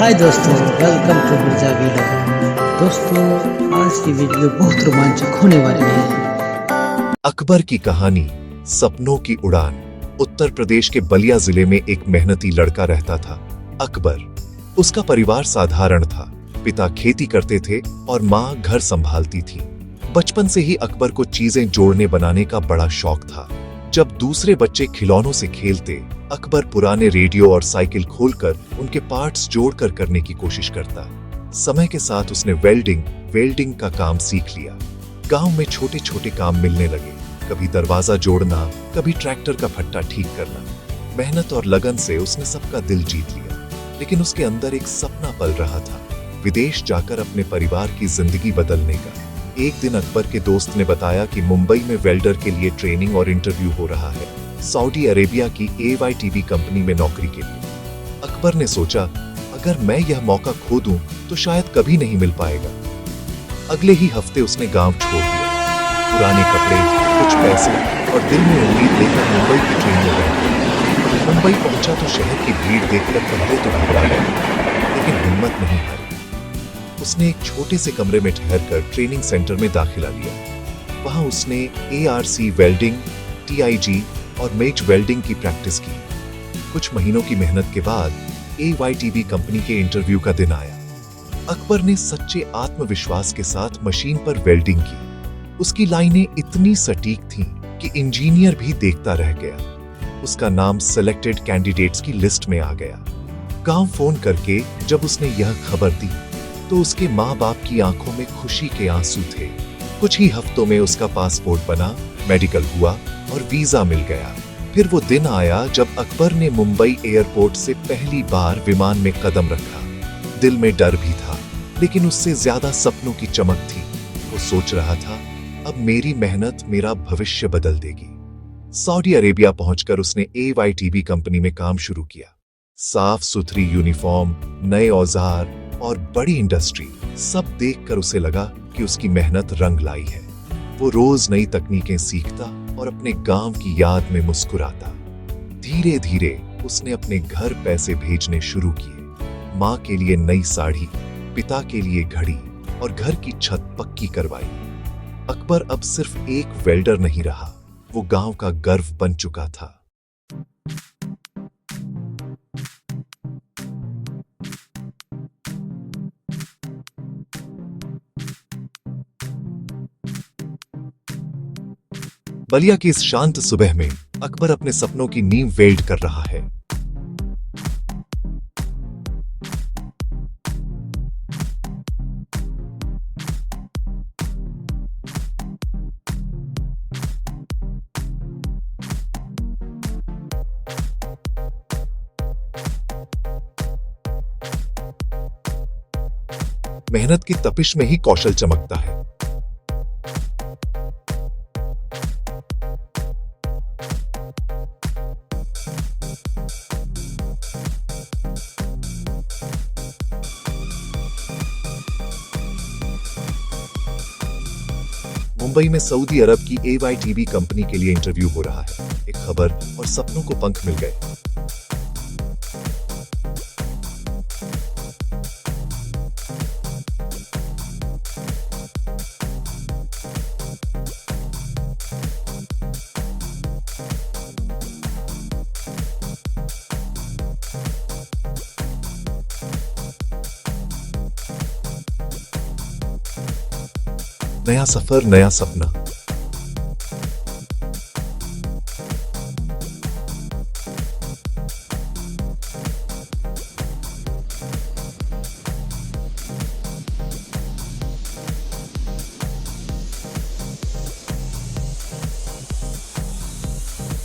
हाय दोस्तों, welcome to Mirza vlog. दोस्तों, आज की वीडियो बहुत रोमांचक होने वाली है। अकबर की कहानी, सपनों की उड़ान। उत्तर प्रदेश के बलिया जिले में एक मेहनती लड़का रहता था, अकबर। उसका परिवार साधारण था। पिता खेती करते थे और माँ घर संभालती थी। बचपन से ही अकबर को चीजें जोड़ने बनाने का बड़ा शौक था। जब दूसरे बच्चे खिलौनों से खेलते, अकबर पुराने रेडियो और साइकिल खोलकर उनके पार्ट्स जोड़कर करने की कोशिश करता। समय के साथ उसने वेल्डिंग का काम सीख लिया। गांव में छोटे छोटे काम मिलने लगे, कभी दरवाजा जोड़ना, कभी ट्रैक्टर का फट्टा ठीक करना। मेहनत और लगन से उसने सबका दिल जीत लिया। लेकिन उसके अंदर एक सपना पल रहा था, विदेश जाकर अपने परिवार की जिंदगी बदलने का। एक दिन अकबर के दोस्त ने बताया कि मुंबई में वेल्डर के लिए ट्रेनिंग और इंटरव्यू हो रहा है, सऊदी अरेबिया की AYTB कंपनी में नौकरी के लिए। अकबर ने सोचा, अगर मैं यह मौका खो दूं तो शायद कभी नहीं मिल पाएगा। अगले ही हफ्ते उसने गांव छोड़ दिया। पुराने कपड़े, कुछ पैसे और दिल में उम्मीद लेकर मुंबई की ट्रेन में बैठ गया। मुंबई पहुंचा तो शहर की भीड़ देखकर पहले तो घबरा गया, लेकिन हिम्मत नहीं हारी। उसने एक छोटे से कमरे में ठहरकर ट्रेनिंग सेंटर में दाखिला लिया। वहां उसने ARC वेल्डिंग, TIG और मेज वेल्डिंग की प्रैक्टिस की। कुछ महीनों की मेहनत के बाद AYTB कंपनी के इंटरव्यू का दिन आया। अकबर ने सच्चे आत्मविश्वास के साथ मशीन पर वेल्डिंग की। उसकी लाइनें इतनी सटीक थीं कि इंजीनियर भी देखता रह गया। उसका नाम सिलेक्टेड कैंडिडेट्स की लिस्ट में आ गया। गांव फोन करके जब उसने यह खबर दी तो उसके माँ बाप की आंखों में खुशी के आंसू थे। कुछ ही हफ्तों में उसका पासपोर्ट बना, मेडिकल हुआ और वीजा मिल गया। फिर वो दिन आया जब अकबर ने मुंबई एयरपोर्ट से पहली बार विमान में कदम रखा। दिल में डर भी था, लेकिन उससे ज्यादा सपनों की चमक थी। वो सोच रहा था, अब मेरी मेहनत मेरा भविष्य बदल देगी। सऊदी अरेबिया पहुंचकर उसने AYTB कंपनी में काम शुरू किया। साफ सुथरी यूनिफॉर्म, नए औजार और बड़ी इंडस्ट्री, सब देखकर उसे लगा कि उसकी मेहनत रंग लाई है। वो रोज नई तकनीकें सीखता और अपने गांव की याद में मुस्कुराता। धीरे धीरे उसने अपने घर पैसे भेजने शुरू किए। माँ के लिए नई साड़ी, पिता के लिए घड़ी और घर की छत पक्की करवाई। अकबर अब सिर्फ एक वेल्डर नहीं रहा, वो गांव का गर्व बन चुका था। बलिया की इस शांत सुबह में अकबर अपने सपनों की नींव वेल्ड कर रहा है। मेहनत की तपिश में ही कौशल चमकता है। मुंबई में सऊदी अरब की AYTB कंपनी के लिए इंटरव्यू हो रहा है। एक खबर और सपनों को पंख मिल गए। नया सफर, नया सपना।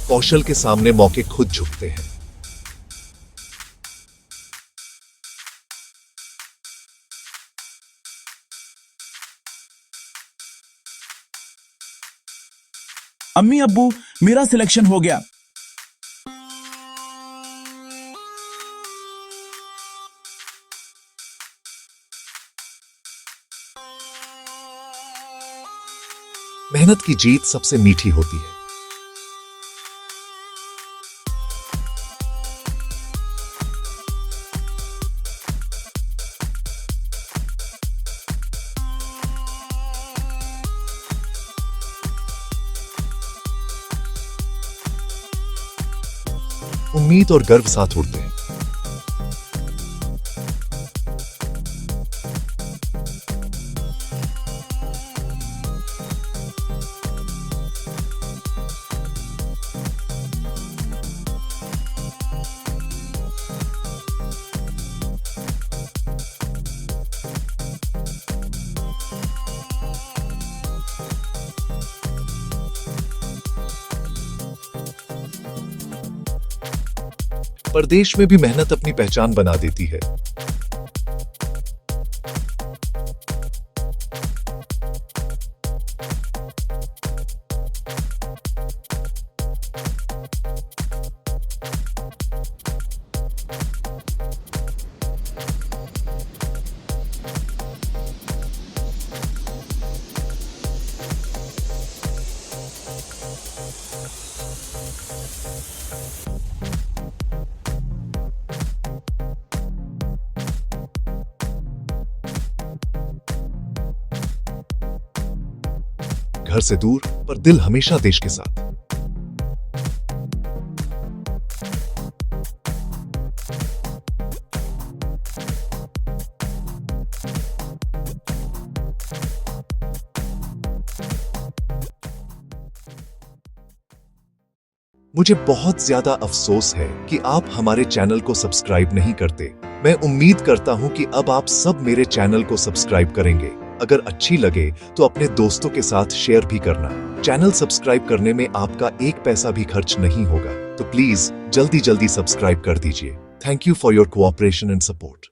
कौशल के सामने मौके खुद झुकते हैं। अम्मी अब्बू, मेरा सिलेक्शन हो गया। मेहनत की जीत सबसे मीठी होती है। उम्मीद और गर्व साथ उड़ते हैं। परदेश में भी मेहनत अपनी पहचान बना देती है। घर से दूर पर दिल हमेशा देश के साथ। मुझे बहुत ज्यादा अफसोस है कि आप हमारे चैनल को सब्सक्राइब नहीं करते। मैं उम्मीद करता हूं कि अब आप सब मेरे चैनल को सब्सक्राइब करेंगे। अगर अच्छी लगे तो अपने दोस्तों के साथ शेयर भी करना। चैनल सब्सक्राइब करने में आपका एक पैसा भी खर्च नहीं होगा, तो प्लीज जल्दी जल्दी सब्सक्राइब कर दीजिए। Thank you for your cooperation and support.